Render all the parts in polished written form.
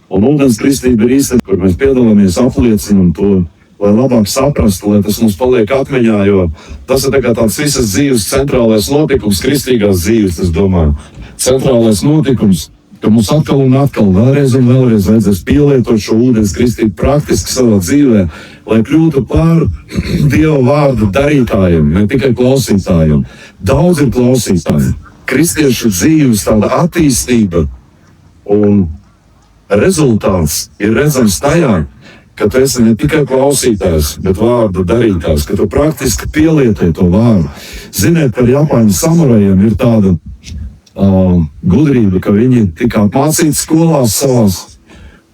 Un ūdens kristība ir īstenībā, kur mēs piedalāmies, apliecinam to, lai labāk saprastu, lai tas mums paliek atmiņā, jo tas ir tāds visas dzīves centrālais notikums, kristīgās dzīves, es domāju. Centrālais notikums, ka mums atkal un atkal vēlreiz vajadzēs pielietot šo ūdens kristību praktiski savā dzīvē, lai kļūtu par Dieva vārdu darītājiem, ne tikai klausītājiem. Daudz ir klausītāji. Kristiešu dzīves tāda attīstība un rezultāts ir redzams tajā, ka tu esi ne tikai klausītājs, bet vārdu darītājs, ka tu praktiski pielieto to vārdu. Ziniet, par Japāņu samurajiem ir tāda gudrība, ka viņi tika apmācīti skolās savās,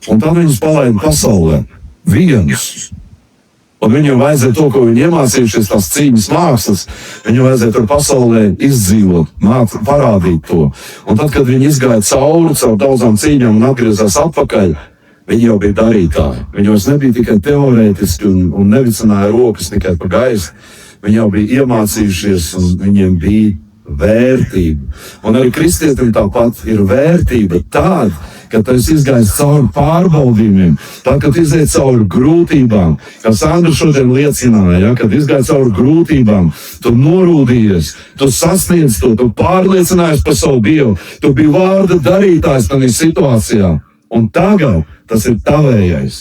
un tad viņus palaida pasaulē vienus. Un viņiem vajadzēja to, ko viņi iemācījušies, tās cīņas mākslas, viņiem vajadzēja tur pasaulē izdzīvot, parādīt to. Un tad, kad viņi izgāja caur daudzām cīņām un atgriezās atpakaļ, viņi jau bija darītāji. Viņi vairs nebija tikai teorētiski un nevicināja rokas tikai pa gaisu. Viņi jau bija iemācījušies un viņiem bija vērtība. Un arī kristietim tāpat ir vērtība tāda, ka tu esi izgājis cauri pārbaudījumiem, tā, kad iziet cauri grūtībām, kā Sandra šodien liecināja, kad izgāji cauri grūtībām, tu norūdījies, tu sasniedz to, tu pārliecinājies par savu Dievu, tu biji vārda darītājs tādā situācijā, un tagad tas ir tavējais.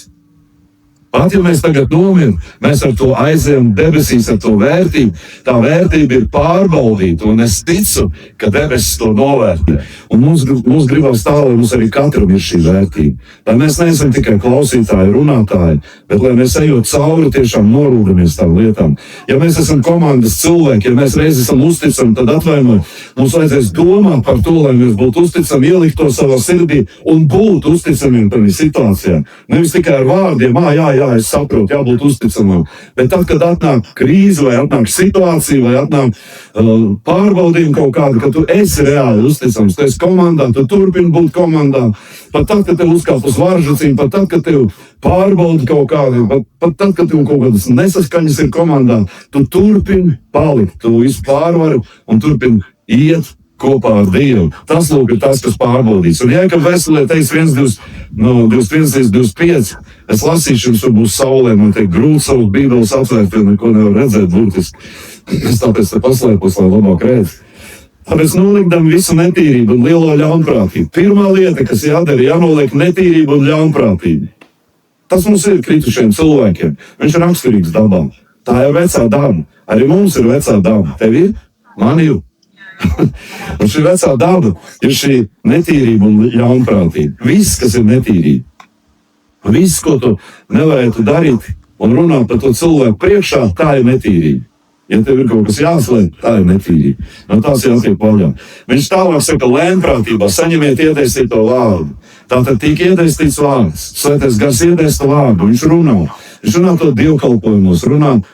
Pat ja mēs tagad nomirim, mēs ar to aizējam debesīs, ar to vērtību. Tā vērtība ir pārbaudīta, un es ticu, ka debesis to novērtē. Un mums gribas tā, lai mums arī katram ir šī vērtība. Lai mēs neesam tikai klausītāji, runātāji, bet lai mēs ejot cauri tiešām norūdamies tām lietām. Ja mēs esam komandas cilvēki, ja mēs reiz esam uzticami, tad atvainojiet, mums vajadzēs domāt par to, lai mēs būtu uzticami, ielikt to savā sirdī un būt uzticamiem tādā situācijā. Nevis tikai ar vārdiem, jā, es saprotu, jābūt uzticamam. Bet tad, kad atnāk krīze, vai atnāk situācija, vai atnāk pārbaudījumi kaut kādi, ka tu esi reāli uzticams, tu esi komandā, tu turpini būt komandā. Pat tad, kad tev uzkāp uz varžacīm, pat tad, kad tev pārbaudi kaut kādi, pat tad, kad tev kaut kādas nesaskaņas ir komandā, tu turpini palikt, tu visu pārvari un turpini iet kopā ar Dievu. Tas, lūk, ir tas, kas pārbaudīs. Un Jēkab vēstulē teiks 21:25, es lasīšu, jums būs saulē, man teikt, grūti savu bībeles atvērt, jo neko nevar redzēt būtiski. Es tāpēc te paslēpos, lai labāk redz. Tāpēc nolikdam visu netīrību un lielo ļaunprātību. Pirmā lieta, kas jādara, jānoliek netīrību un ļaunprātību. Tas mums ir kritušiem cilvēkiem. Viņš ir raksturīgs dabām. Tā ir vecā daba. Arī mums ir vecā daba. Tev ir? Man ir. Un šī vecā daba ir šī netīrība un ļaunprātība. Viss, kas ir netīrība. Viss, ko tu nevajadzētu darīt un runāt par to cilvēku priekšā, tā ir netīrība. Ja tev ir kaut kas jāslēp, tā ir netīrība. No tās jātiek vaļā. Viņš tālāk saka, lēnprātībā saņemiet iedēstīto vārdu. Tātad tika iedēstīts vārds. Svētais gars iedēsta vārdu. Viņš runā. Viņš runā to dievkalpojumos, runā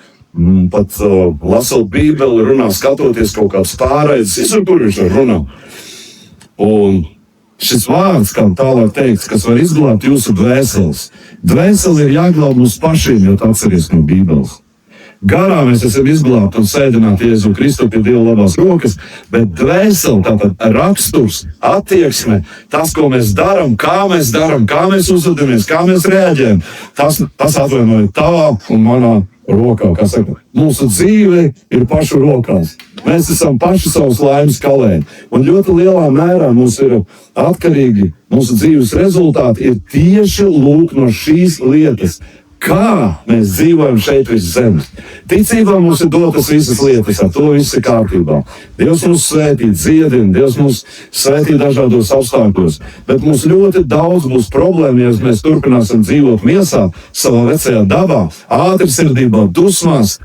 pat lasot Bībeli, runā skatoties kaut kāds pārraides, visur, kur viņš runā. Un šis vārds, kā tālāk teikts, kas var izglābt jūsu dvēseles. Dvēseli ir jāglāb mums pašiem, jo atceries no Bībeles. Garā mēs esam izglābti un sēdināti Jēzu Kristu pie Dieva labās rokas, bet dvēseli, tātad raksturs, attieksme, tas, ko mēs darām, kā mēs uzvedamies, kā mēs reaģējam, tas atvainoja tavā un manā rokā, kā saka, mūsu dzīve ir pašu rokās. Mēs esam paši savus laimes kalē. Un ļoti lielā mērā mums ir atkarīgi, mūsu dzīves rezultāti ir tieši lūk no šīs lietas. Kā mēs dzīvojam šeit virs zemes. Ticībā mums ir dotas visas lietas, ar to viss ir kārtībā. Dievs mūs svētī, dziedina, Dievs mūs svētī dažādos apstākļos. Bet mums ļoti daudz būs problēma, ja mēs turpināsim dzīvot miesā, savā vecajā dabā, ātrsirdībā, dusmās,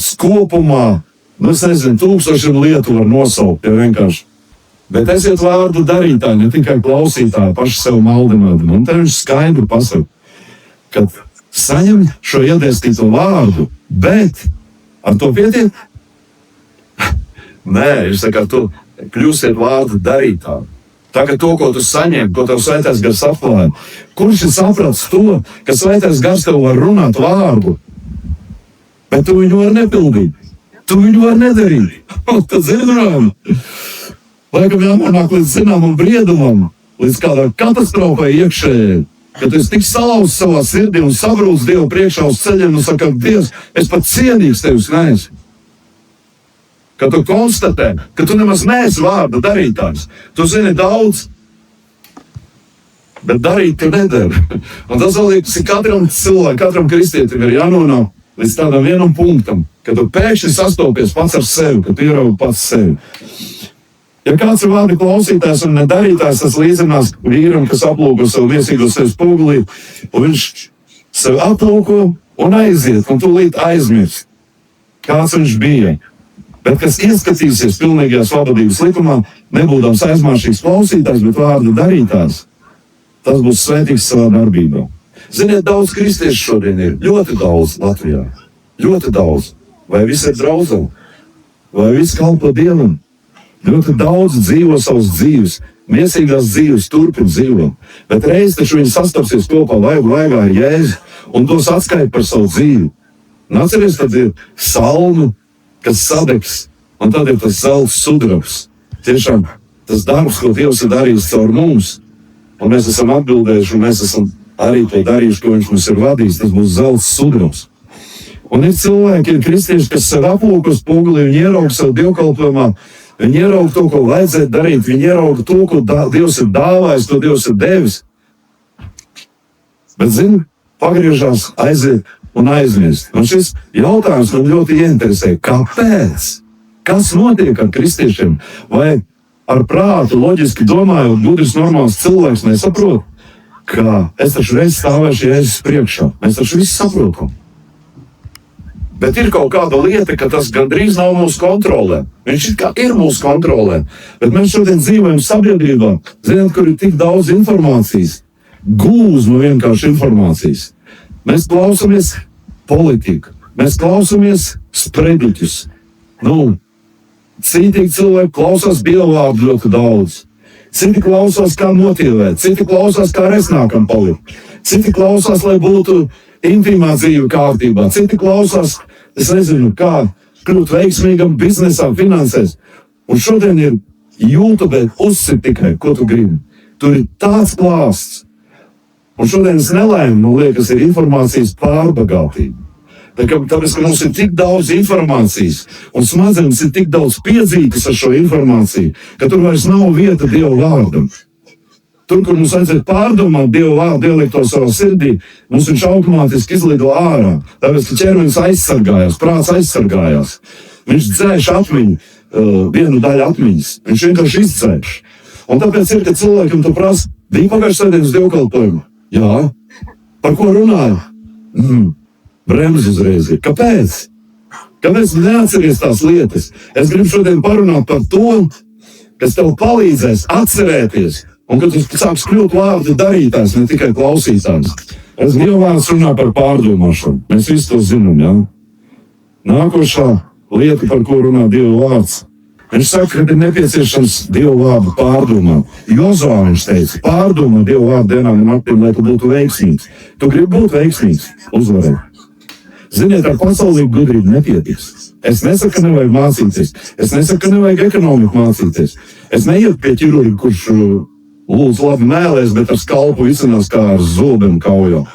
skopumā. Es nezinu, 1000 lietu var nosaukt, ja vienkārši. Bet esiet vārdu darītāji, ne tikai klausītāji, paši sev maldināt. Un te viņš skaidri pasaka, ka saņem šo iedēstīto vārdu, bet ar to pietiek? Nē, viņš saka, tu kļūsiet vārdu darītāji. Tagad to, ko tu saņem, ko tev Svētais Gars atklāja. Kurš ir sapratis to, ka Svētais Gars tev var runāt vārdu, bet tu viņu var nepildīt, tu viņu var nedarīt. Un tad zinām, laikam jānonāk līdz zināmam briedumam, līdz kādai katastrofai iekšēji, ka tu esi tik salauzts savā sirdī un sabrūcis Dievu priekšā uz ceļiem un saka, Dievs, es pat cienīgs tevis neesmu. Ka tu konstatē, ka tu nemaz neesi vārda darītājs. Tu zini daudz, bet darīt tu nedari. Un tas vēl liekas, ka katram cilvēkam, katram kristietim ir jānonāk līdz tādam vienam punktam, ka tu pēkšņi sastopies pats ar sevi, ka tu ieraugi pats sevi. Ja kāds ir vārdi klausītājs un nedarītājs, tas līdzinās vīram, kas aplūko savu miesīgo sevi spogulī, un viņš sevi aplūko un aiziet, un tūlīt aizmirst, kāds viņš bija. Bet kas ieskatīsies pilnīgajā svabadības likumā, nebūdams aizmāršīgs klausītājs, bet vārdu darītājs, tas būs svētīgs savā darbībā. Ziniet, daudz kristiešu šodien ir, ļoti daudz Latvijā, ļoti daudz. Vai visi ir draudzami? Vai visi kalpo Dievam? Ļoti daudz dzīvo savas dzīves, miesīgās dzīves, turpin dzīvo. Bet reiz taču viņi sastapsies kopā vaigā ar Jēzu un dos atskaiti par savu dzīvi. Un atceries, tad ir salmu, kas sadegs, un tad ir tas zelts sudrabs. Tiešām tas darbs, ko Dievs ir darījis caur mums, un mēs esam atbildējuši, un mēs esam arī to darījuši, ko viņš mums ir vadījis, tas būs zelts sudrabs. Un ir cilvēki, ir kristieši, kas sev aplūko spogulī, viņi ierauga savu dievkalpojumā, viņi ierauga to, ko vajadzētu darīt, viņi ierauga to, ko Dievs ir dāvājis, to Dievs ir devis. Bet, zini, pagriežās, aiziet un aizmirst. Un šis jautājums man ļoti ieinteresē. Kāpēc? Kas notiek ar kristiešiem? Vai ar prātu, loģiski domājot, gudrs, normāls cilvēks nesaprot, ka es taču reiz stāvēšu Jēzus priekšā. Mēs taču visi saprotam. Bet ir kaut kāda lieta, ka tas gandrīz nav mūsu kontrolē. Viņš ir mūsu kontrolē. Bet mēs šodien dzīvojam sabiedrībā, zināt, kur ir tik daudz informācijas. Gūzma vienkārši informācijas. Mēs klausamies politiku. Mēs klausamies sprediķus. Citi cilvēki klausās dievvvārdu ļoti daudz. Citi klausās, kā motivēt. Citi klausās, kā resnākam palikt. Citi klausās, lai būtu intīmā dzīve kārtībā. Citi klausās, es nezinu, kā kļūt veiksmīgam biznesā, finansēs. Un šodien ir YouTube, uzsit tikai, ko tu gribi. Tur ir tāds klāsts. Un šodien es nelēmu, man liekas, ir informācijas pārbagātība. Tāpēc, ka mums ir tik daudz informācijas, un smadzenes ir tik daudz piedzītas ar šo informāciju, ka tur vairs nav vieta Dieva vārdam. Tur, kur mums vajadzētu pārdomāt Dieva vārdu, ielikt to savā sirdī, mums viņš automātiski izlido ārā. Tāpēc, ka ķermenis aizsargājās, prāts aizsargājās. Viņš dzēš atmiņu, vienu daļu atmiņas. Viņš vienkārši izdzēš. Un tāpēc ir, ka cilvēkam tu prasa, bija pagājušajā svētdienas dievkalpojumā? Jā. Par ko runāja? Bremz uzreiz ir. Kāpēc? Kāpēc neatceries tās lietas? Es gribu šodien parunāt par to, kas tev palīdzēs atcerēties, un kad tu sāks kļūt vārdu darītājs, ne tikai klausītājs. Es Dievvvārds runā par pārdomāšanu. Mēs visi to zinām, jā? Nākošā lieta, par ko runā Dievvvārds. Viņš saka, ka ir nepieciešams Dievvvārdu pārdomāt. Jozua viņš teica, pārdomā Dievvvārdu dienām un naktī, lai tu būtu veiksmīgs. Tu gribi būt veiksmīgs, uzvarēt. Ziniet, ar pasaulīgu gudrību nepietiks. Es nesaku, ka nevajag mācīties. Es nesaku, ka nevajag ekonomiku mācīties. Es neietu pie ķirurģa, kurš lūdzu labi mēlēs, bet ar skalpu izcinās kā ar zobiem kaujā.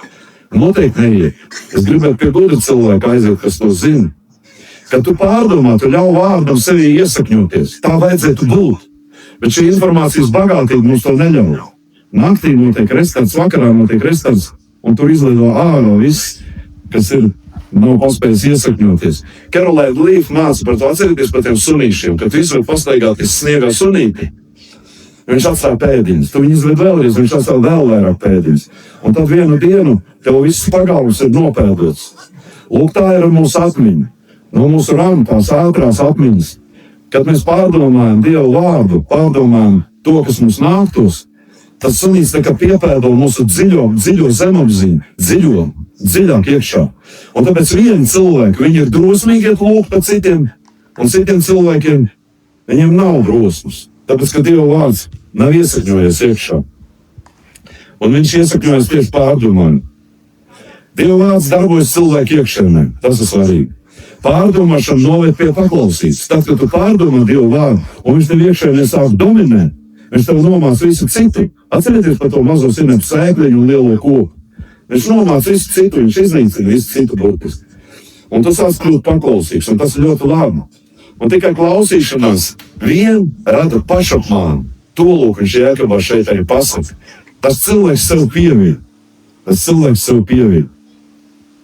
Noteikti neiet. Es gribētu pie gudra cilvēka aiziet, kas to zina. Kad tu pārdomā, tu ļauj vārdam sevī iesakņoties. Tā vajadzētu būt. Bet šī informācijas bagātība mums to neļauj. Naktī notiek restarts, vakarā notiek restarts, un tur izlido ārā viss, kas ir nav paspējis iesakņoties. Kerolēna Līfa māca par to, atcerieties par tiem sunīšiem, kad visu var pastaigāties sniegā sunīti. Viņš atstāja pēdiņas, tu viņu izved vēlreiz, viņš atstāja vēl vairāk pēdiņas. Un tad vienu dienu tev viss pagalvs ir nopēdots. Lūk, tā ir mūsu atmiņa. No mūsu tās ātrās atmiņas. Kad mēs pārdomājam Dievu vārdu, pārdomājam to, kas mums nāktos, tas sunīts tā kā piepēdo mūsu dziļo zemapziņu, dziļāk iekšā. Un tāpēc vieni cilvēki, viņi ir drosmīgi iet lūgt par citiem, un citiem cilvēkiem viņiem nav drosmas. Tāpēc, ka Dieva vārds nav iesakņojies iekšā. Un viņš iesakņojas tieši pārdomājumi. Dieva vārds darbojas cilvēku iekšēnē, tas ir svarīgi. Pārdomāšana noved pie paklausības. Tad, kad tu pārdomā Dieva vārdu, un viņš tev iekšēnē sāk dominēt, Viņš tev nomāca visu citu. Atcerieties par to mazo sinepu sēkliņu un lielo koku. Viņš nomāca visu citu, viņš iznīcina visu citu burtiski. Un tu sāc kļūt paklausīgs, un tas ir ļoti labi. Un tikai klausīšanās vien rada pašapmānu. To lūk, viņš Jēkabā šeit arī pasaka. Tas cilvēks sev pievīd.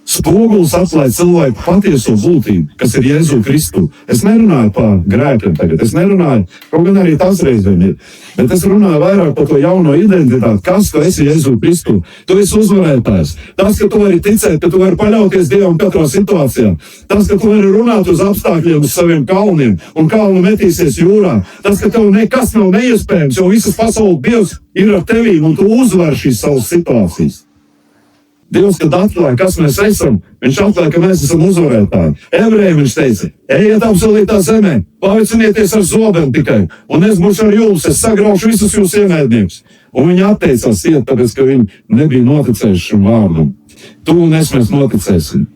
Spogulis atklāja cilvēku patieso būtību, kas ir Jēzu Kristu. Es nerunāju par grēkiem tagad, kaut gan arī tas reizēm ir, bet es runāju vairāk par to jauno identitāti, kas tu esi Jēzu Kristu. Tu esi uzvarētājs. Tas, ka tu vari ticēt, ka tu vari paļauties Dievam katrā situācijā. Tas, ka tu vari runāt uz apstākļiem, uz saviem kalniem, un kalnu metīsies jūrā. Tas, ka tev nekas nav neiespējams, jo visas pasaules Dievs ir ar tevīm, un tu uzvari šīs savas situācijas. Dievs, kad atklāja, kas mēs esam, viņš atklāja, ka mēs esam uzvarētāji. Ebrejiem viņš teica, ejiet apsolītā zemē, pavicinieties ar zobiem tikai, un es būšu ar jums, es sagraušu visus jūs ienaidniekus. Un viņi atteicās iet, tāpēc, ka viņi nebija noticējuši šim vārdam. Tu un es mēs noticēsim.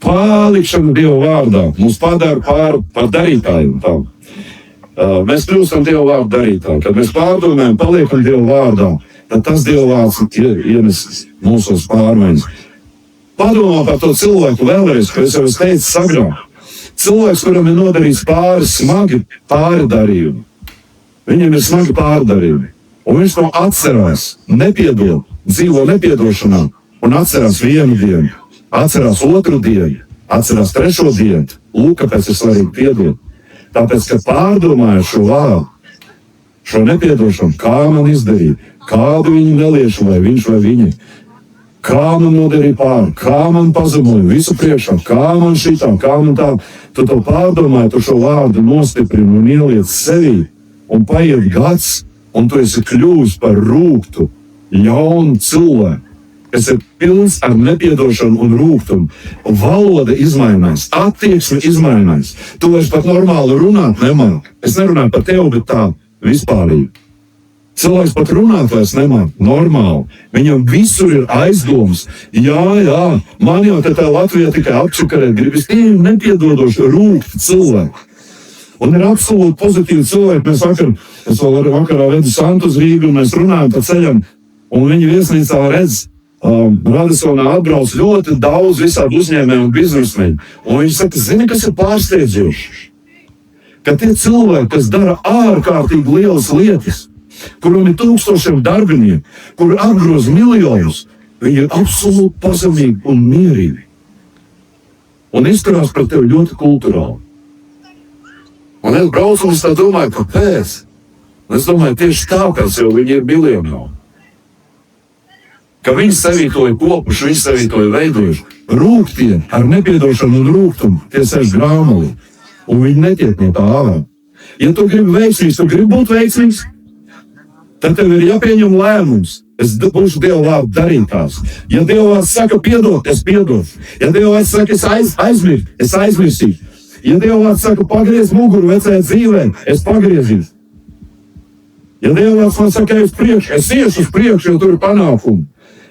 Palikšana Dieva vārdā mūs padara par darītājiem. Tā. Mēs kļūstam Dieva vārdu darītāji. Kad mēs pārdomājam, paliekam Dieva vārdā, tad tas Dieva vārds ienesis mūsos pārmaiņas. Padomā par to cilvēku vēlreiz, ko es jau teicu agrāk. Cilvēks, kuram ir nodarījis smagi pārdarījumi. Viņam ir smagi pārdarījumi. Un viņš to atcerās, nepiedod, dzīvo nepiedošanā un atcerās vienu dienu, atcerās otru dienu, atcerās trešo dienu. Lūk, kāpēc ir svarīgi piedot. Tāpēc, ka pārdomāju šo vārdu, šo nepiedošanu, kā man izdarīt, kādu viņu neliešu, vai viņš vai viņa, kā man nodarīja pāri, kā man pazemoja visu priekšā, kā man šitā, kā man tā. Tu to pārdomāji, tu šo vārdu nostiprini un ieliec sevī, un paiet gads, un tu esi kļuvis par rūgtu, jaunu cilvēku, kas ir pilns ar nepiedošanu un rūgtumu. Valoda izmainās, attieksme izmainās. Tu vairs pat normāli runāt nemāki. Es nerunāju par tevi, bet tā vispārīgi. Cilvēks pat runāt vairs nemāk, normāli. Viņam visur ir aizdomas. Jā, man jau tā Latvijā tikai apčakarēt gribas. Tie ir nepiedodoši rūgti cilvēki. Un ir absolūti pozitīvi cilvēki. Es vēl vakarā vedu Santu uz Rīgu, un mēs runājam pa ceļam. Un viņi viesnīcā redz, Radisonā atbrauc ļoti daudz visādi uzņēmēji un biznesmeņi. Un viņi saka, zini, kas ir pārsteidzoši? Ka tie cilvēki, kas dara ārkārtīgi lielas lietas, kuram ir tūkstošiem darbinieku, kuri apgroz miljonus, viņi ir absolūti pazemīgi un mierīgi. Un izturās pret tevi ļoti kulturāli. Un es braucu un es tā domāju, kāpēc? Un es domāju, tieši tāpēc, jo viņi ir miljonieri. Ka viņi sevī to ir kopuši, viņi sevī to ir veidojuši. Rūgtie ar nepiedošanu un rūgtumu, tie sēž grāmalī. Un viņi netiek no tā ārā. Ja tu gribi veiksmīgs, tu gribi būt veiksmīgs, tad tev ir jāpieņem lēmums. Es būšu Dieva vārdu darītājs. Ja Dieva vārds saka piedot, es piedošu. Ja Dieva vārds saka aizmirst, es aizmirsīšu. Ja Dieva vārds saka pagriez muguru vecajā dzīvē, es pagriezīšu. Ja Dieva vārds man saka ej uz priekšu, es iešu uz priekšu, jo tur ir panākumi.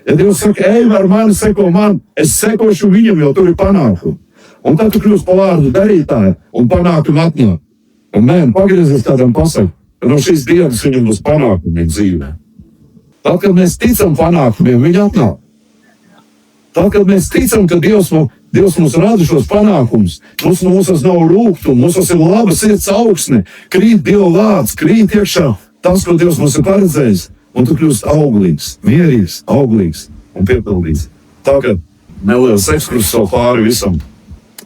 Ja Dievs saka ej ar mani, seko man, es sekošu viņam, jo tur ir panākumi. Un tad tu kļūsi par vārdu darītāju un panākumu atnāk. Un pagriezies kādam pasaka, ka no šīs dienas viņam būs panākumi dzīvē. Tad, kad mēs ticam panākumiem, viņi atnāk. Tad, kad mēs ticam, ka Dievs mums rada šos panākumus, mums nav rūgtumu, mums ir laba sirds augsne, krīt Dieva vārds, krīt iekšā tas, ko Dievs mums ir paredzējis, un tu kļūst auglīgs, mierīgs, auglīgs un piepildīts. Tagad neliels ekskurss vēl pāri visam.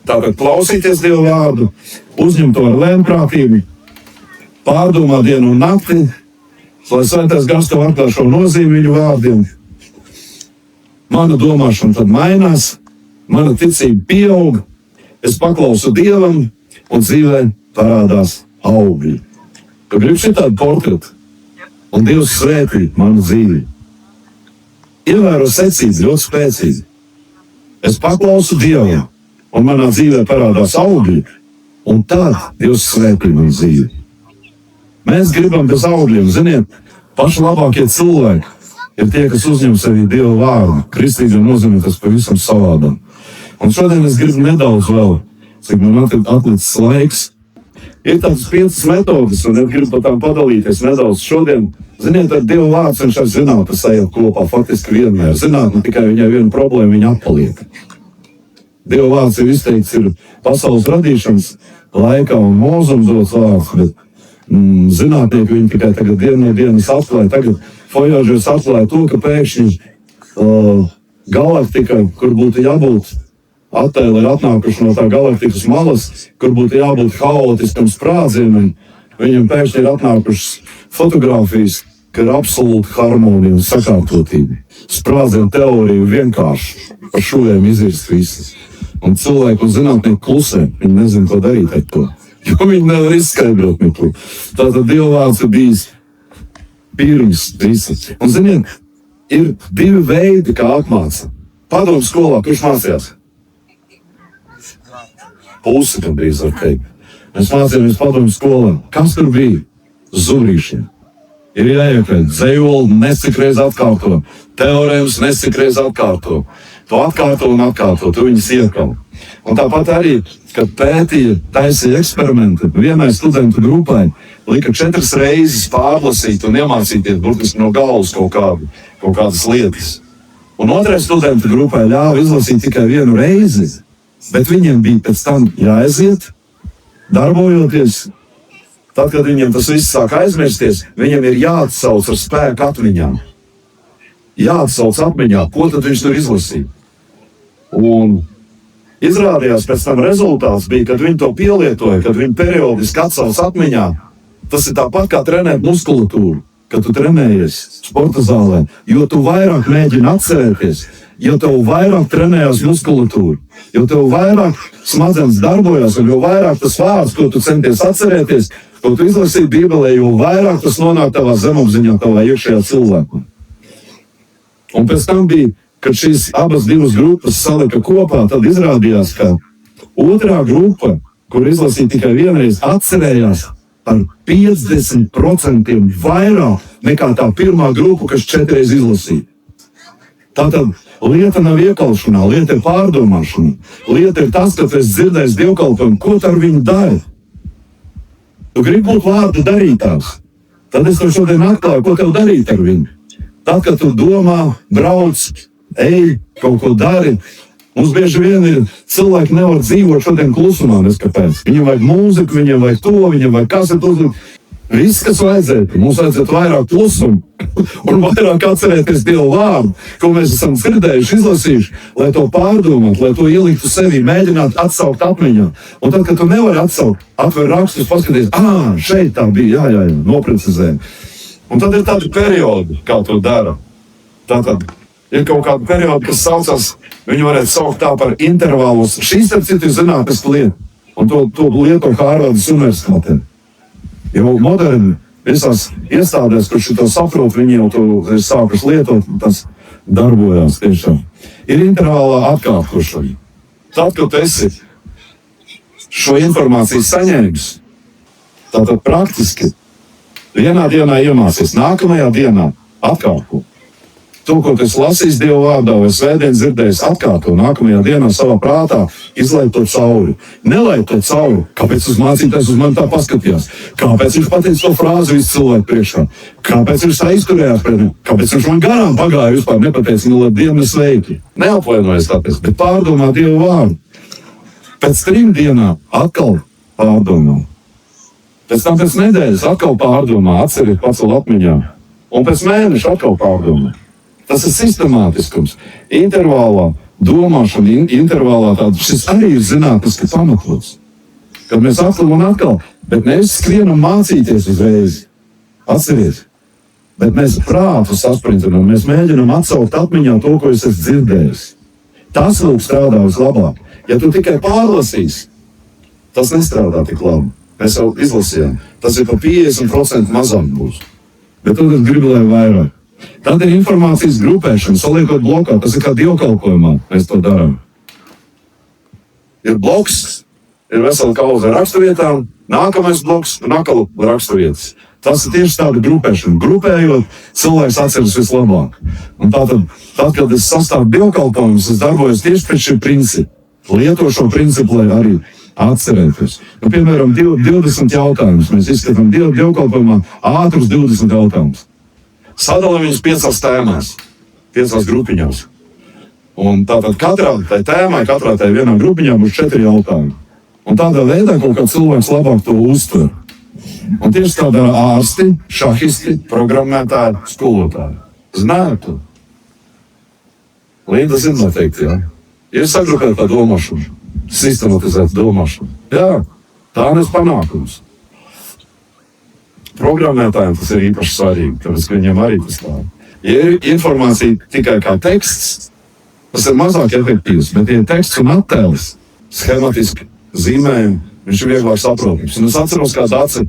Tātad klausīties Dieva vārdu, uzņemt to ar lēnprātību, pārdomāt dienu un nakti, lai Svētais Gars tev atklāj šo nozīmi viņu vārdiem. Mana domāšana tad mainās, mana ticība pieaug, es paklausu Dievam un dzīvē parādās augļi. Tu gribi šitādu portretu, un Dievs svētī manu dzīvi. Ievēro secību ļoti spēcīgi. Es paklausu Dievam, un manā dzīvē parādās augļi, un tad Dievs svētī manu dzīvi. Mēs gribam bez augļiem, ziniet, paši labākie cilvēki ir tie, kas uzņem sevī Dieva vārdu. Kristīgā nozīmē tas pavisam savādāk. Un šodien es gribu nedaudz vēl, cik man atlicis laiks, Ir tādas 5 metodas, un es gribu par tām padalīties nedaudz šodien. Ziniet, ar Dievu vārds un šai zinātne sajiet kopā, faktiski vienmēr. Zinātne tikai viņai viena problēma, viņa atpaliek. Dieva vārds ir izteikts, ir pasaules radīšanas laikā un mūzum dots vārds, bet zinātnieki viņi tikai tagad dienu no dienas atklāja. Tagad Voyagers atklāja to, ka pēkšņi galaktika, kur būtu jābūt attēli ir atnākuši no tā galaktikas malas, kur būtu jābūt haotiskam sprādzienam, viņam pēkšņi ir atnākušas fotogrāfijas, ka ir absolūta harmonija un sakārtotība. Sprādzienu teorija vienkārši par šūvēm izvirst visas. Un cilvēki un zinātnieki klusē, viņi nezin, ko darīt ar to, jo viņi nevar izskaidrot neko. Tātad Dieva vārds ir bijis pirms visas. Un ziniet, ir 2 veidi, kā apmāca. Padomu skolā, kurš mācījās? Pusi gandrīz var teikt. Mēs mācījāmies padomu skolā. Kas tur bija? Zurīšiem. Ir jāiekļūt dzejoli, nesakreiz atkārto. Teorēmas nesakreiz atkārto. To atkārto un atkārto, tu viņus iekal. Un tāpat arī, kad pētīja, taisīja eksperimenti, vienai studentu grupai lika 4 reizes pārlasīt un iemācīties burtiski no galvas kaut kādas lietas. Un otrai studentu grupai ļāva izlasīt tikai 1 reizi. Bet viņiem bija pēc tam jāaiziet, darbojoties. Tad, kad viņiem tas viss sāk aizmirsties, viņiem ir jāatsauc ar spēku atmiņām. Jāatsauc atmiņā, ko tad viņš tur izlasīja. Un izrādījās pēc tam rezultāts bija, kad viņi to pielietoja, kad viņi periodiski atsauc atmiņā. Tas ir tāpat kā trenēt muskulatūru, kad tu trenējies sporta zālē, jo tu vairāk mēģini atcerēties, jo tev vairāk trenējās muskulatūra, jo tev vairāk smadzenes darbojas, un jo vairāk tas vārds, ko tu centies atcerēties, ko tu izlasīji Bībelē, jo vairāk tas nonāk tavā zemapziņā, tavā iekšējā cilvēkā. Un pēc tam bija, kad šīs abas 2 grupas salika kopā, tad izrādījās, ka otrā grupa, kur izlasīja tikai 1 reizi, atcerējās ar 50% vairāk nekā tā pirmā grupa, kas 4 reizes izlasīja. Tātad lieta nav iekalšanā, lieta ir pārdomāšana. Lieta ir tas, ka tu esi dzirdējis dievkalpojumu, ko tu ar viņu dari. Tu gribi būt vārdu darītājs. Tad es tev šodien atklāju, ko tev darīt ar viņu. Tad, kad tu domā, brauc, ej, kaut ko dari, mums bieži vien ir cilvēki nevar dzīvot šodien klusumā, neskapēc. Viņam vajag mūziku, viņam vajag to, viņam vajag kasetu. Viss, kas vajadzētu, mums vajadzētu vairāk klusumu un vairāk atcerēties Dievu vārdu, ko mēs esam dzirdējuši, izlasījuši, lai to pārdomātu, lai to ieliktu sevī, mēģinātu atsaukt atmiņā. Un tad, kad tu nevari atsaukt, atver rakstus, paskaties, šeit tā bija, jā, noprecizēm. Un tad ir tādi periodi, kā to dara. Tātad ir kaut kāda perioda, kas saucas, viņu varētu saukt tā par intervālus. Šīs ir citu zinātnes lieta, un to lieto Hārvardas universitātē. Jo moderni visās iestādēs, kur šito saprot, viņi jau to ir sākuši lietot, tas darbojās tiešām. Ir intervālā atkārtošana. Tad, kad tu esi šo informāciju saņēmis, tātad praktiski vienā dienā iemācies, nākamajā dienā atkārto. To, ko tu esi lasījis Dieva vārdā vai svētdien dzirdējis, atkārto nākamajā dienā savā prātā, izlaid to cauri. Nelaid to cauri. Kāpēc uz mācītājs uz mani tā paskatījās? Kāpēc viņš pateica to frāzi visu cilvēku priekšā? Kāpēc viņš tā izturējās pret mani? Kāpēc viņš man garām pagāja vispār nepateica, lai Dievu sveiki? Neapvainojies tāpēc, bet pārdomā Dieva vārdu. Pēc 3 dienām atkal pārdomā. Pēc tam pēc nedēļas atkal pārdomā, atceriet pacel atmiņā. Un pēc mēneša atkal pārdomā. Tas ir sistemātiskums. Intervālā domāšana, intervālā tāda, šis arī ir zinātniski pamatots. Kad mēs atkal un atkal, bet nevis skrienam mācīties uzreiz. Atceriet, bet mēs prātu sasprintinam, mēs mēģinam atsaukt atmiņā to, ko es esmu dzirdējis. Tas vēl strādā vislabāk. Ja tu tikai pārlasīsi, tas nestrādā tik labi. Mēs jau izlasījām. Tas ir pa 50% mazāk būs. Bet tad es gribu, lai vairāk. Tad ir informācijas grupēšana, saliekot blokā. Tas ir kā dievkalpojumā, mēs to darām. Ir bloks, ir vesela kauze ar raksturvietām, nākamais bloks un atkal raksturvietas. Tas ir tieši tāda grupēšana. Grupējot, cilvēks atceras vislabāk. Un tad, kad es sastāvu dievkalpojumus, es darbojos tieši pēc šī principa. Lieto šo principu, lai arī Atcerieties. Nu, piemēram, 20 jautājumus. Mēs izskatām dievkalpojumā ātrus 20 jautājumus. Sadalām viņus 5 tēmās, 5 grupiņās. Un tātad katrā tai tēmai, katrā tai vienā grupiņā būs 4 jautājumi. Un tādā veidā kaut kā cilvēks labāk to uztver. Un tieši tādā ārsti, šahisti, programmētāji, skolotāji. Zināt to? Līdzi zin noteikti, jā. Ir sagrupēta domāšana, sistematizēta domāšana. Jā, tā nes panākums. Programmētājiem tas ir īpaši svarīgi, tāpēc, ka viņiem arī tas tā. Ja ir informācija tikai kā teksts, tas ir mazāk efektīvs, bet ja teksts un attēlis, schematiski zīmējumi, viņš ir vieglāk saprotams. Un es atceros, kā Daci,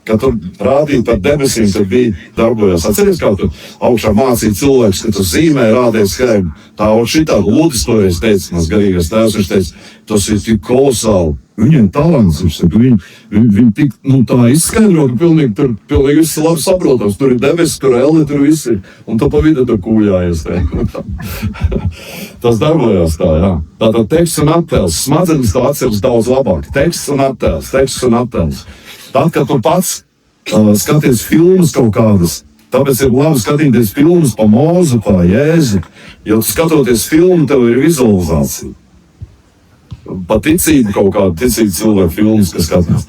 kad tu rādīji par debesīm, tad bija darbojās. Atceries, kā tu augšā mācīji cilvēks, ka tu zīmē, rādīji schēmu. Tā un šitā Lūdis toreiz teica, mans garīgais tēvs, viņš teica, tas ir tik kolosāli. Viņiem talants, viņi tik, tā izskaidro, ka pilnīgi viss labi saprotams. Tur ir debesis, tur elli, tur viss ir. Un tu pa vidu tur kūļājies. Tas darbojās tā, jā. Tātad teksts un attēls. Smadzenes to atceras daudz labāk. Teksts un attēls. Tad, kad tu pats skaties filmas kaut kādas, tāpēc ir labi skatīties filmas pa Mūzu, pa Jēzu, jo skatoties filmu, tev ir vizualizācija. Pa ticību kaut kādu ticību cilvēku filmas, kas skatās.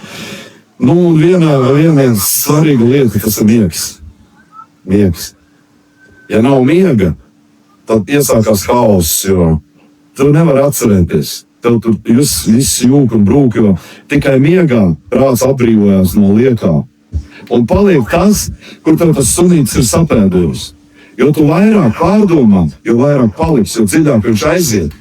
Un viena svarīga lieta, tas ir miegs. Ja nav miega, tad iesākās haoss, jo tu nevari atcerēties. Tev tur viss jūk un brūk, jo tikai miegā prāts atbrīvojās no liekā. Un paliek tas, kur tev tas sunītis ir sapēdojis. Jo tu vairāk pārdomā, jo vairāk paliks, jo dziļāk viņš aiziet.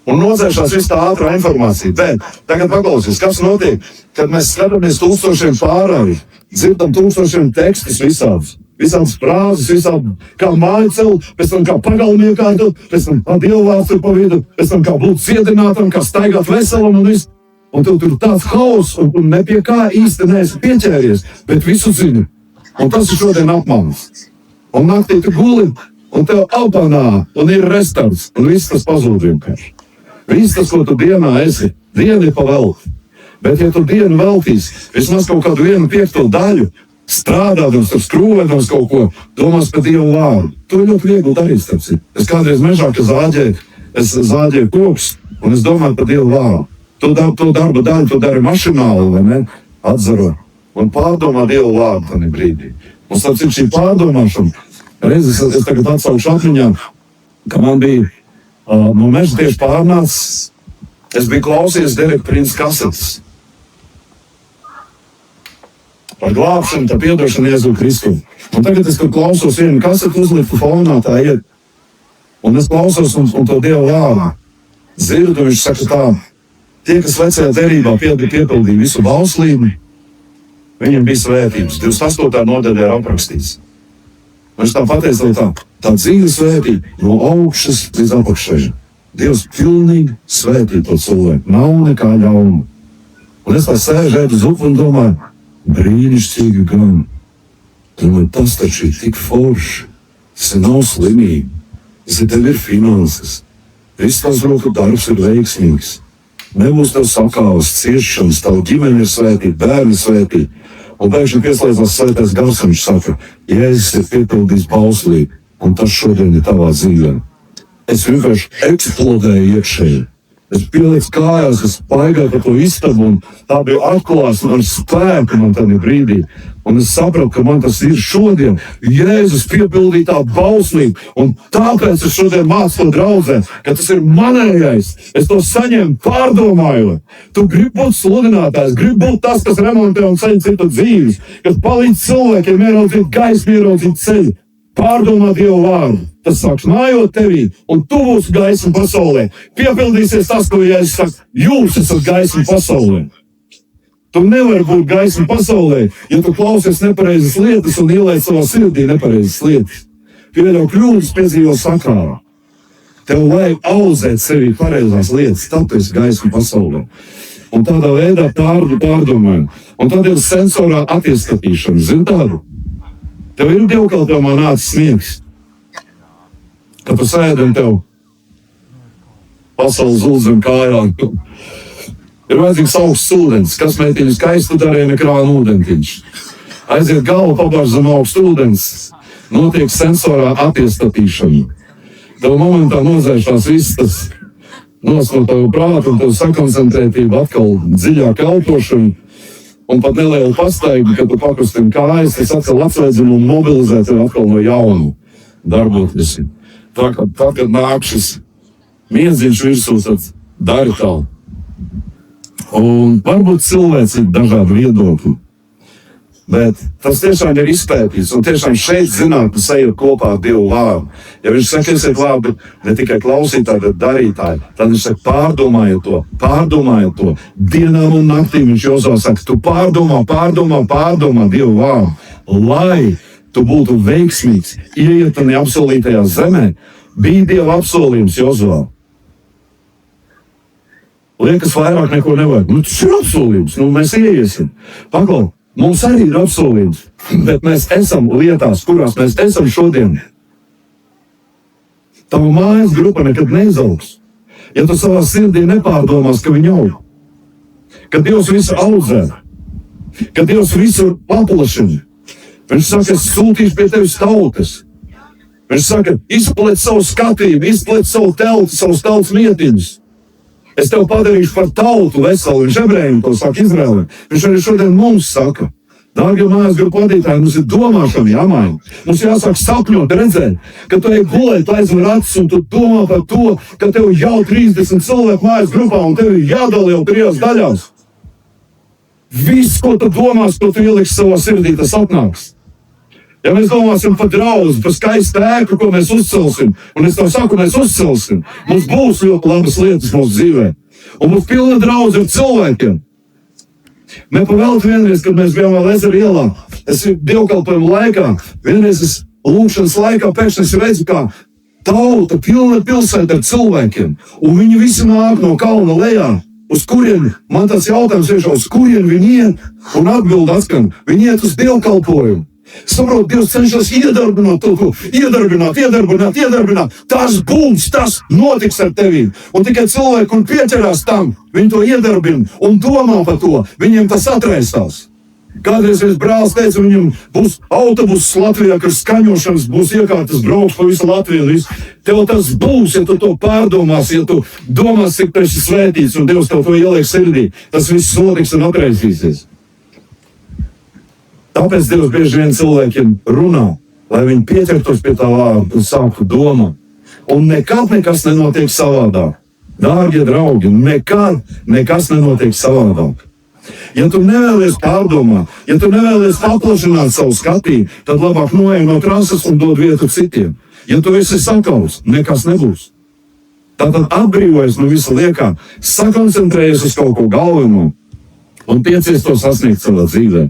Un nozēšās viss tā ātrā informācija. Bet tagad paklausies, kas notiek, kad mēs skatāmies tūkstošiem pārāvi, dzirdam tūkstošiem tekstus visādus. Visādas frāzes, visādi kā māju celt, pēc tam kā pagalmie kārtot, pēc tam kā dievvārds tur pa vidu, pēc tam kā būt cietinātam, kā staigāt veselam un viss. Un tev tur tāds hauss, un ne pie kā īsti neesi pieķēries, bet visu zini. Un tas ir šodien apmāns. Un naktī tu guli, un tev alpanā, un ir restarts, un viss tas pazūd vienkārši. Viss tas, ko tu dienā esi, diena ir pa velti. Bet ja tu dienu veltīsi, vismaz kaut kādu 1/5 daļu, strādādams, skrūvēdams kaut ko, domās par Dievu vārdu. To ļoti viegli darīt, starp citu. Es kādreiz mežā, kad zāģēju kokus, un es domāju par Dievu vārdu. To darba daļu, to dari mašināli, vai ne? Atzarot. Un pārdomā Dievu vārdu tādā brīdī. Un starp citu šī pārdomāšana, reizes es tagad atsaukšu atmiņā, ka man bija no meža tieši pārnācis, es biju klausies Dereka Prince kasetes. Par glābšanu, tā piedošanu Jēzu Kristu. Un tagad es, kad klausos vienu kasetu, uzliku fonā, tā iet. Un es klausos un to Dievu vārdu dzirdu, viņš saka tā, tie, kas vecajā derībā piepildīja visu bauslību, viņiem bija svētības. 28. nodaļā ir aprakstīts. Viņš tā pateica, tā dzīve svētība no augšas līdz apakšai. Dievs pilnīgi svētī to cilvēku. Nav nekā ļauna. Un es tā sēžu uz upu un domāju, brīnišķīgi gan. Domāju, tas taču ir tik forši. Tas nav slimība. Tas tev ir finanses. Viss tās roku darbs ir veiksmīgs. Nebūs tev sakāvas, ciešanas, tavu ģimeni ir svētīt, bērni svētīt. Un pēkšņi pieslēdzās svētais gars, viņš saka, Jēzus ir piepildījis bauslību, un tas šodien ir tavā dzīvē. Es vienkārši eksplodēju iekšēji. Es pieliku kājās, es paigāju pa to istabu, un tā bija atklāsme ar spēku man tādā brīdī. Un es sapratu, ka man tas ir šodien. Jēzus piepildīja tā bauslību, un tāpēc es šodien mācu to draudzē, ka tas ir manējais. Es to saņēmu pārdomājot. Tu gribi būt sludinātājs, gribi būt tas, kas remontē un ceļ citu dzīves, kas palīdz cilvēkiem ieraudzīt gaismu, ieraudzīt ceļu. Pārdomā Dievu vārdu. Tas sāks mājot tevī, un tu būsi gaisma pasaulē. Piepildīsies tas, ko Jēzus saka, jūs esat gaisma pasaulē. Tu nevari būt gaisma pasaulē, ja tu klausies nepareizas lietas un ielēj savā sirdī nepareizas lietas. Pieļauj kļūdas, piedzīvo sakrāvā. Tev vajag audzēt sevī pareizās lietas, tad tu esi gaisma pasaulē. Un tādā veidā pārdomājam. Un tad ir sensorā attieskatīšana. Zini tādu? Tev ir dievkalpojumā nācis sniegs. Kad tu sēdi un tev pasaules zūd zem kājām. Ir vajadzīgs augsts ūdens, kas meitiņu skaistu darīja krāna ūdentiņš. Aiziet galvu pabarz zem augstu ūdens, notiek sensorā attiestatīšana. Tev momentā nozēšās viss tas nos no tavu prātu un tev sakoncentrētība atkal dziļāk elpošana un pat neliela pastaigta, kad tu pakustini kājas, tas atkal atsveidzina un mobilizē tev atkal no jaunu darboties. Tad, kad nāk šis miedziņš virsū, tad dari tā. Un varbūt cilvēks ir dažādi viedokļi, bet tas tiešām ir izpētīts, un tiešām šeit zinātne sajūt kopā ar Dievu vārdu. Ja viņš saka, esiet labi, ne tikai klausītāji, bet darītāji, tad viņš saka, pārdomājiet to. Dienām un naktīm viņš Jozua saka, tu pārdomā Dievu vārdu, lai tu būtu veiksmīgs, ieiet un apsolītajā zemē, bija Dieva apsolījums Jozua. Liekas, vairāk neko nevajag. Tas ir apsolījums, mēs ieiesim. Paklau, mums arī ir apsolījums, bet mēs esam lietās, kurās mēs esam šodien. Tava mājas grupa nekad neizaugs. Ja tu savā sirdī nepārdomās, ka viņi aug. Ka Dievs visu audzē. Ka Dievs visu paplašina. Viņš saka, es sūtīšu pie tevis tautas. Viņš saka, izpliet savu skatījumu, izpliet savu telti, savus tautas mietiņus. Es tev padarīšu par tautu veselu, viņš ebrejiem to saka Izraēlē. Viņš arī šodien mums saka, dārgie mājas grupu vadītāji, mums ir domāšana jāmaina. Mums jāsāk sapņot, redzēt, ka tu ej gulēt, aizver acis un tu domā par to, ka tev jau 30 cilvēku mājas grupā un tev ir jādala jau 3 daļās. Viss, ko tu domās, ko tu ieliksi savā sirdī, tas atnāks. Ja mēs domāsim par draugu, par skaistu ēku, ko mēs uzcelsim, un es tev saku, mēs uzcelsim, mums būs ļoti labas lietas mūsu dzīvē. Un mums pilna draudz ar cilvēkiem. Nepavēlti vienreiz, kad mēs bijām vēl Ezera ielā, es dievkalpojumu laikā, vienreiz es lūkšanas laikā pēkšņi es redzu, kā tauta pilna pilsēta ar cilvēkiem, un viņi visi nāk no kalna lejā. Uz kurien, man tāds jautājums ir, uz kurien viņi iet, un atbild atskan, viņi iet uz dievkalpojumu. Saprot, Dievs cenšas iedarbināt to, iedarbināt. Tas būs, tas notiks ar tevi. Un tikai cilvēki, un pieķerās tam, viņi to iedarbina un domā par to, viņiem tas atraisās. Kādreiz viens brālis teica, viņam būs autobuss Latvijā, kas skaņošanas būs iekārtas, brauks pa visu Latviju. Tev tas būs, ja tu to pārdomās, ja tu domās, cik tu esi svētīts, un Dievs tev to ieliek sirdī. Tas viss notiks un atraisīsies. Tāpēc Dievs bieži vien cilvēkiem runā, lai viņi pieķertos pie tā vārda un sāktu domāt. Un nekad nekas nenotiek savādāk. Dārgie draugi, nekad nekas nenotiek savādāk. Ja tu nevēlies pārdomāt, ja tu nevēlies paplašināt savu skatījumu, tad labāk noej no trases un dod vietu citiem. Ja tu esi sakauts, nekas nebūs. Tātad atbrīvojies no visa liekā, sakoncentrējies uz kaut ko galveno. Un tiecies to sasniegt savā dzīvē,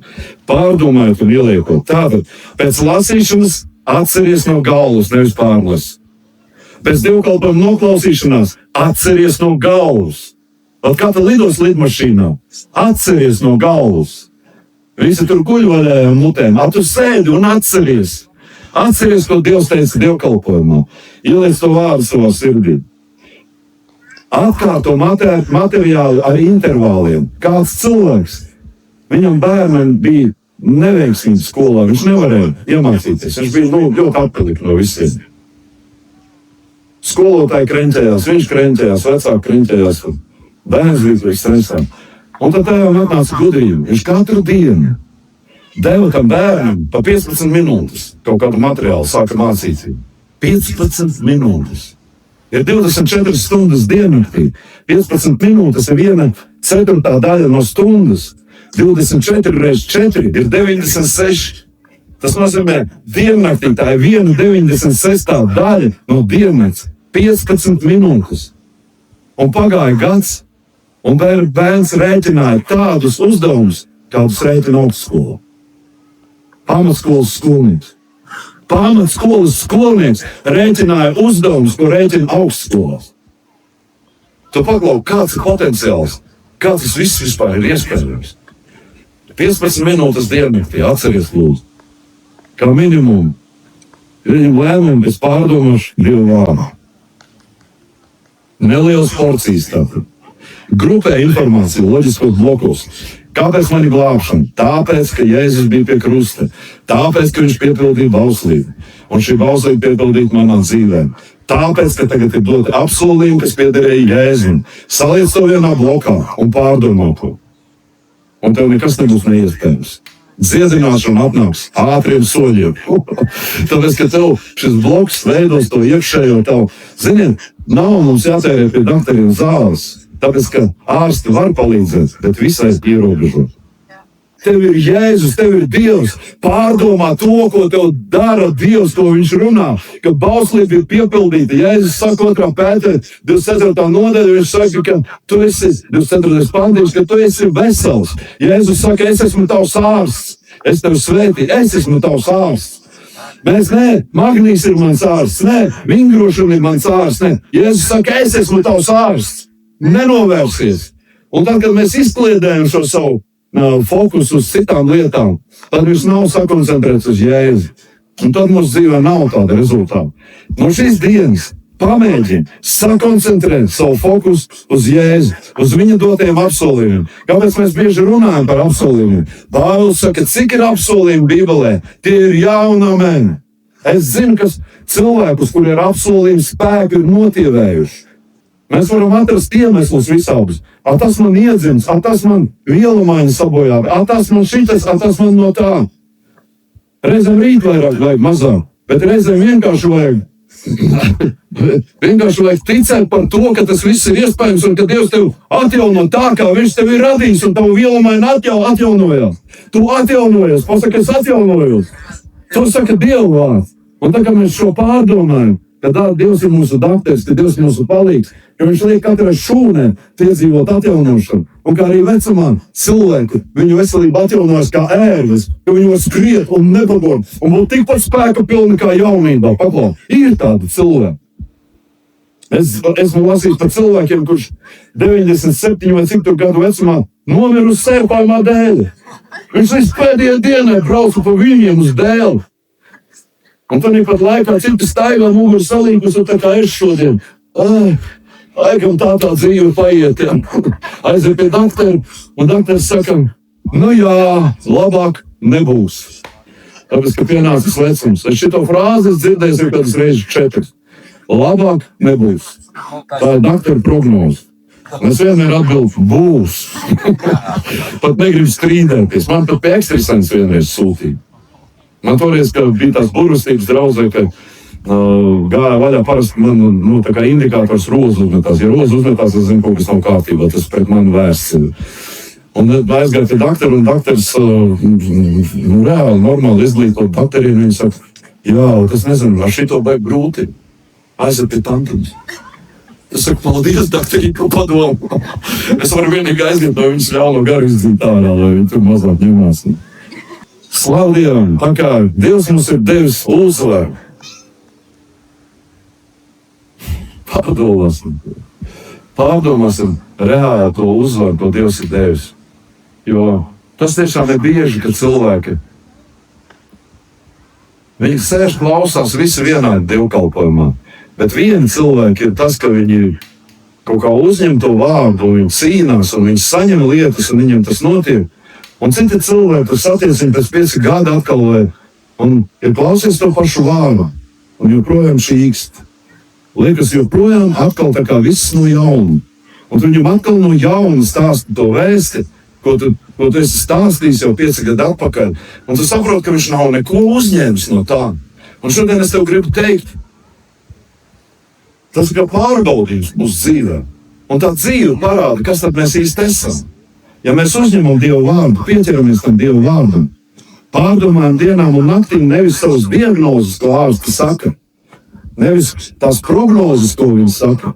pārdomājot un ieliekot. Tātad, pēc lasīšanas atceries no galvas, nevis pārlas. Pēc dievkalpojuma noklausīšanās atceries no galvas. Pat kā tu lidos lidmašīnā, atceries no galvas. Visi tur guļvaļējām mutēm, tu sēdi un atceries. Atceries, ko Dievs teica dievkalpojumā. Ieliec to vārdu savā sirdī. Atkārto materiālu ar intervāliem. Kāds cilvēks, viņam bērnam bija neveiksmīgi skolā, viņš nevarēja iemācīties. Viņš bija ļoti atpalikt no visiem. Skolotāji kreņķējās, viņš kreņķējās, vecāki kreņķējās, bērns bija pēc stresām. Un tad tēvam atnāca gudrība. Viņš katru dienu deva tam bērnam pa 15 minūtes kaut kādu materiālu, sāka mācīt. 15 minūtes. Ir 24 stundas diennaktī, 15 minūtes ir 1/4 daļa no stundas, 24 reiz 4 ir 96. Tas nozīmē, diennaktī tā ir 1/96 daļa no diennakts, 15 minūtes. Un pagāja gads, un bērns rēķināja tādus uzdevumus, kādus rēķina augstskola. Pamatskolas skolnieks. Pamatskolas skolnieks rēķināja uzdevumus, ko rēķina augstskolās. Tu paklau, kāds ir potenciāls, kāds tas viss vispār ir iespējams. 15 minūtes diennaktī, atceries lūdzu. Kā minimumu, viņam lēmumu es pārdomāšu Dievu vārdu. Nelielas porcijas tātad. Grupē informāciju loģiskos blokos. Kāpēc man ir glābšana? Tāpēc, ka Jēzus bija pie krusta. Tāpēc, ka viņš piepildīja bauslību. Un šī bauslība piepildīta manā dzīvē. Tāpēc, ka tagad ir doti apsolījumi, kas piederēja Jēzum. Saliec to vienā blokā un pārdomā to. Un tev nekas nebūs neiespējams. Dziedināšana atnāks ātriem soļiem. Tāpēc, ka tev šis bloks veidos to iekšējo tev. Ziniet, nav mums jātērē pie doktoriem zāles. Tāpēc, ka ārsti var palīdzēt, bet visai ierobežot. Tev ir Jēzus, tev ir Dievs. Pārdomā to, ko tev dara Dievs, ko viņš runā. Ka bauslība ir piepildīta. Jēzus saka 2. Pētera 24. nodaļa, viņš saka, ka tu esi 24. pantīgs, ka tu esi vesels. Jēzus saka, es esmu tavs ārsts. Es tev svētīju, es esmu tavs ārsts. Mēs Magnīs ir mans ārsts, vingrošana ir mans ārsts, Jēzus saka, es esmu tavs ārsts. Nenovērsies. Un tad, kad mēs izkliedējam šo savu fokusu uz citām lietām, tad viņš nav sakoncentrēts uz Jēzu. Un tad mums dzīvē nav tāda rezultāta. No šīs dienas pamēģini sakoncentrēt savu fokusu uz Jēzu, uz viņa dotajiem apsolījumiem. Kāpēc mēs bieži runājam par apsolījumiem? Pāvils saka, cik ir apsolījumi Bībelē? Tie ir jā un amen. Es zinu, ka cilvēkus, kuri ir apsolījumi spēku, ir notīvējuši. Mēs varam atrast iemeslus visādus. Tas man iedzims, tas man vielu maiņu sabojā, tas man šitas, tas man no tā. Reizēm rīt vairāk vajag mazāk, bet reizēm vienkārši vajag ticēt par to, ka tas viss ir iespējams un ka Dievs tev atjauno tā, kā viņš tev ir radījis un tavu vielu maiņu atjaunojās. Tu atjaunojies, pasaka, es atjaunojos. To saka Dieva vārds. Un tā kā mēs šo pārdomājam, ka Dievs ir mūsu dakteris, ka Dievs ir mūsu palīgs, ka viņš liek katrai šūnē piedzīvot atjaunošanu. Un kā arī vecumā cilvēku, viņu veselība atjaunojas kā ērves, ka viņi var skriet un nepabot, un būt tikpat spēka pilni kā jaunībā. Paklau, ir tādi cilvēki. Es esmu lasījis par cilvēkiem, kurš 97 vai cik tur gadu vecumā nomira uz sērpājumā dēļ. Viņš līdz pēdējai dienai brauca pa viņiem uz dēli. Un tad pat laikā citi staigā muguru salīkus, un tā kā es šodien. Laikam tā dzīve paiet. Aiziet pie doktora, un doktors saka, nu jā, labāk nebūs. Tāpēc, ka pienācis vecums. Es šito frāzi dzirdēju jau kādas reizes 4. Labāk nebūs. Tā ir doktora prognoze. Es vienmēr atbildu, būs. Pat negribu strīdēties. Man pat pie ekstrasens vienreiz sūtīja. Man toreiz, ka bija tās burvestības draudzē, ka gāja vaļā parasti man, tā kā indikātors rozu uzmetās. Ja rozu uzmetās, es zinu, kaut kas nav kārtībā, tas pret mani vērsts ir. Un aizgāja pie doktora, un doktors, reāli, normāli izglītot doktoriem, viņi saka, jā, tas nezinu, ar šito baigi grūti. Aiziet pie tantiņas. Es saku, paldies, doktori, ko padomu. Es varu vienīgi aiziet no viņas ļauno garu izdzīt ārā, lai viņi tur mazāk ņemās. Slavu Dievam, tā kā Dievs mums ir devis uzvaru. Pārdomāsim reāli to uzvaru, ko Dievs ir devis. Jo tas tiešām ir bieži, ka cilvēki viņi sēž klausās visi vienādi dievkalpojumā. Bet vieni cilvēki ir tas, ka viņi kaut kā uzņem to vārdu, viņi cīnās un viņi saņem lietas un viņiem tas notiek. Un citi cilvēki tur satiecina pēc 5 gadu atkal, un ir klausies to pašu vārdu, un joprojām šīkst. Liekas, joprojām atkal tā kā viss no jauna. Un tu viņam atkal no jauna stāsti to vēsti, ko tu esi stāstījis jau 5 gadu atpakaļ. Un tu saproti, ka viņš nav neko uzņēmis no tā. Un šodien es tev gribu teikt, tas ir kā pārbaudījums mūsu dzīvē. Un tā dzīve parāda, kas tad mēs īsti esam. Ja mēs uzņemam Dievu vārdu, pieķeramies tam Dievu vārdam, pārdomājam dienām un naktīm nevis savas diagnozes, ko ārsti saka, nevis tās prognozes, ko viņi saka,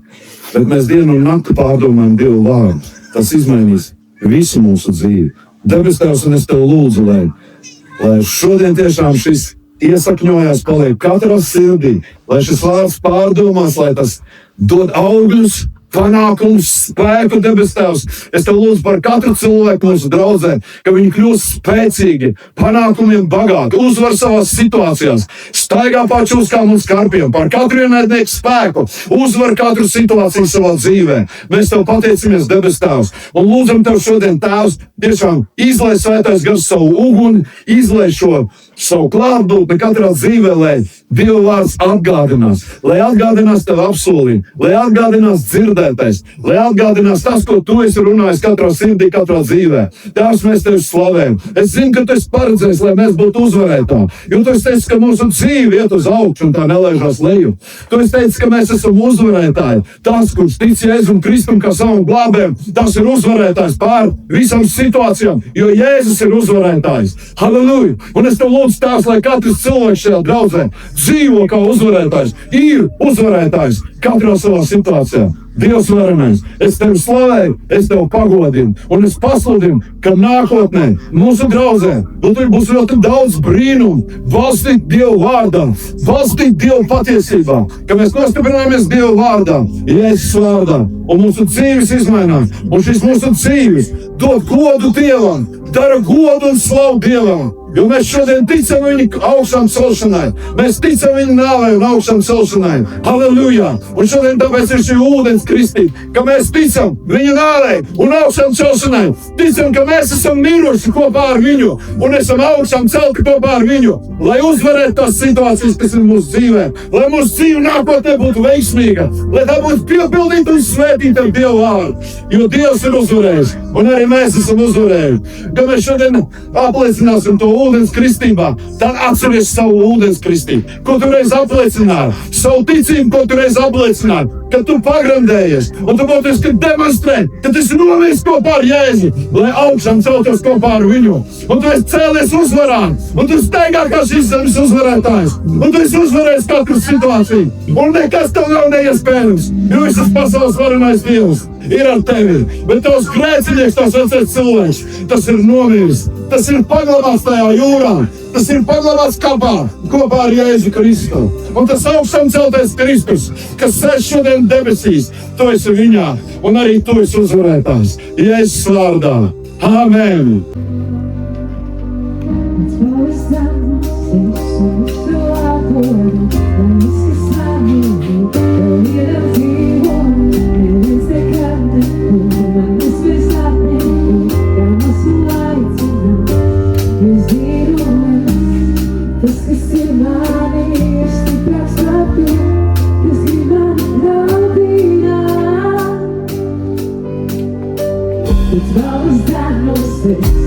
bet mēs dienu un nakti pārdomājam Dievu vārdu. Tas izmainīs visu mūsu dzīvi. Debes Tēvs, un es tev lūdzu, lai šodien tiešām šis iesakņojās paliek katrā sirdī, lai šis vārds pārdomās, lai tas dod augļus, panākums, spēku, debes Tēvs. Es tev lūdzu par katru cilvēku mūsu draudzē, ka viņi kļūst spēcīgi, panākumiem bagāti, uzvar savās situācijās, staigā pār čūskām un skarpiem, pār katru ienaidnieku spēku, uzvar katru situāciju savā dzīvē. Mēs tev pateicamies, debes Tēvs, un lūdzam tev šodien, Tēvs, tiešām izlai Svētais Gars savu uguni, izlai šo savu klātbūtni katrā dzīvē, lai Dieva vārds atgādinās, lai atgādinās tev apsolījumu, lai atgādinās dzirdētais, lai atgādinās tas, ko tu esi runājis katrā sirdī, katrā dzīvē. Tēvs, mēs tevi slavējam. Es zinu, ka tu esi paredzējis, lai mēs būtu uzvarētāji, jo tu esi teicis, ka mūsu dzīve iet uz augšu un tā nelaižās leju. Tu esi teicis, ka mēs esam uzvarētāji. Tas, kurš tic Jēzum Kristum kā savam glābējam, tas ir uzvarētājs pār visām situācijām, jo Jēzus ir uzvarētājs. Halleluja! Un es tev lūdzu, Tēvs, lai katrs cilvēks šajā draudzē dzīvo kā uzvarētājs, ir uzvarētājs katrā savā situācijā. Dievs varenais, es tevi slavēju, es tevi pagodinu, un es pasludinu, ka nākotnē mūsu draudzē būs ļoti daudz brīnumu, valstīt Dievu vārdā, valstīt Dievu patiesībā, ka mēs nostiprināmies Dievu vārdā, Jēzus vārdā, un mūsu dzīves izmainās, un šis mūsu dzīves dod godu Dievam, dara godu un slavu Dievam. Jo mēs šodien ticam viņa augšām celšanai. Mēs ticam viņa nāvei un augšām celšanai. Halleluja! Un šodien tāpēc ir šī ūdens kristība, ka mēs ticam viņa nāvei un augšām celšanai. Ticam, ka mēs esam miruši kopā ar viņu un esam augšām celti kopā ar viņu, lai uzvarētu tās situācijas, kas ir mūsu dzīvē. Lai mūsu dzīve nākotnē būtu veiksmīga, lai tā būtu piepildīta un svētīta ar Dievu vārdu. Jo Dievs ir uzvarējis un arī mēs esam uzvarējuši. Ka mēs šodien apliecināsim to ūdens kristībā, tad atceries savu ūdens kristību, ko tu reiz apliecināji, savu ticību, ko tu reiz apliecināji, ka tu pagrandējies, un tu būtiski demonstrē, ka tu esi nomies kopā ar Jēzu, lai augšām celtos kopā ar viņu, un tu esi cēlies uzvarā, un tu steigā kā šīs zemes uzvarētājs, un tu esi uzvarējis katru situāciju, un nekas tev nav neiespējams, jo visas pasaules varenais Dievs ir ar tevi, bet tavs grēcinieks, tavs vecais cilvēks, tas ir nomiris, tas ir paglabāts tajā jūrā, tas ir paglabāts kopā ar Jēzu Kristu. Un tas augšām celtais Kristus, kas sēž šodien debesīs, tu esi viņā, un arī tu esi uzvarētājs. Jēzus vārdā. Āmen!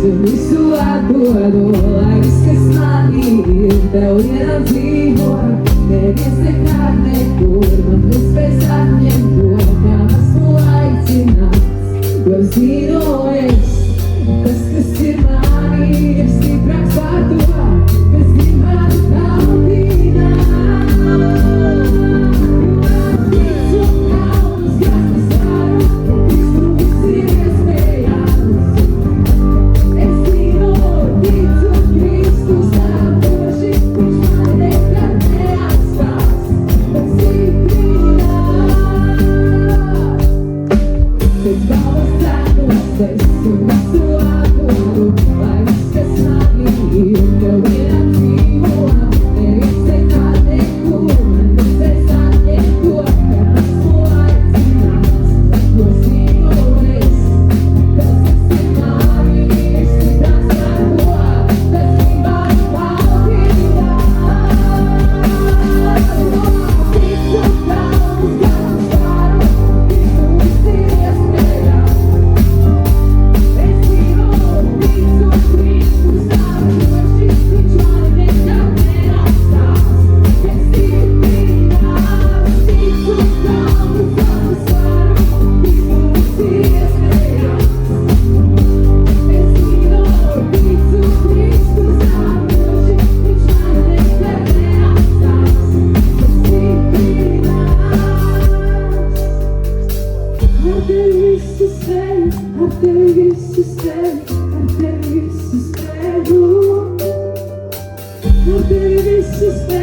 Visu atdodu, lai viss, kas man ir, tev iedzīvo. Neviens nekad nekur man nespēs atņemt to, kā esmu aicināts. Jo zinu es, tas, kas ir mani, ir stiprāks par to, kas grib mani tautīnāt. Jo ticu kalnus, kas es varu, ticu viss ir iespējams. Sister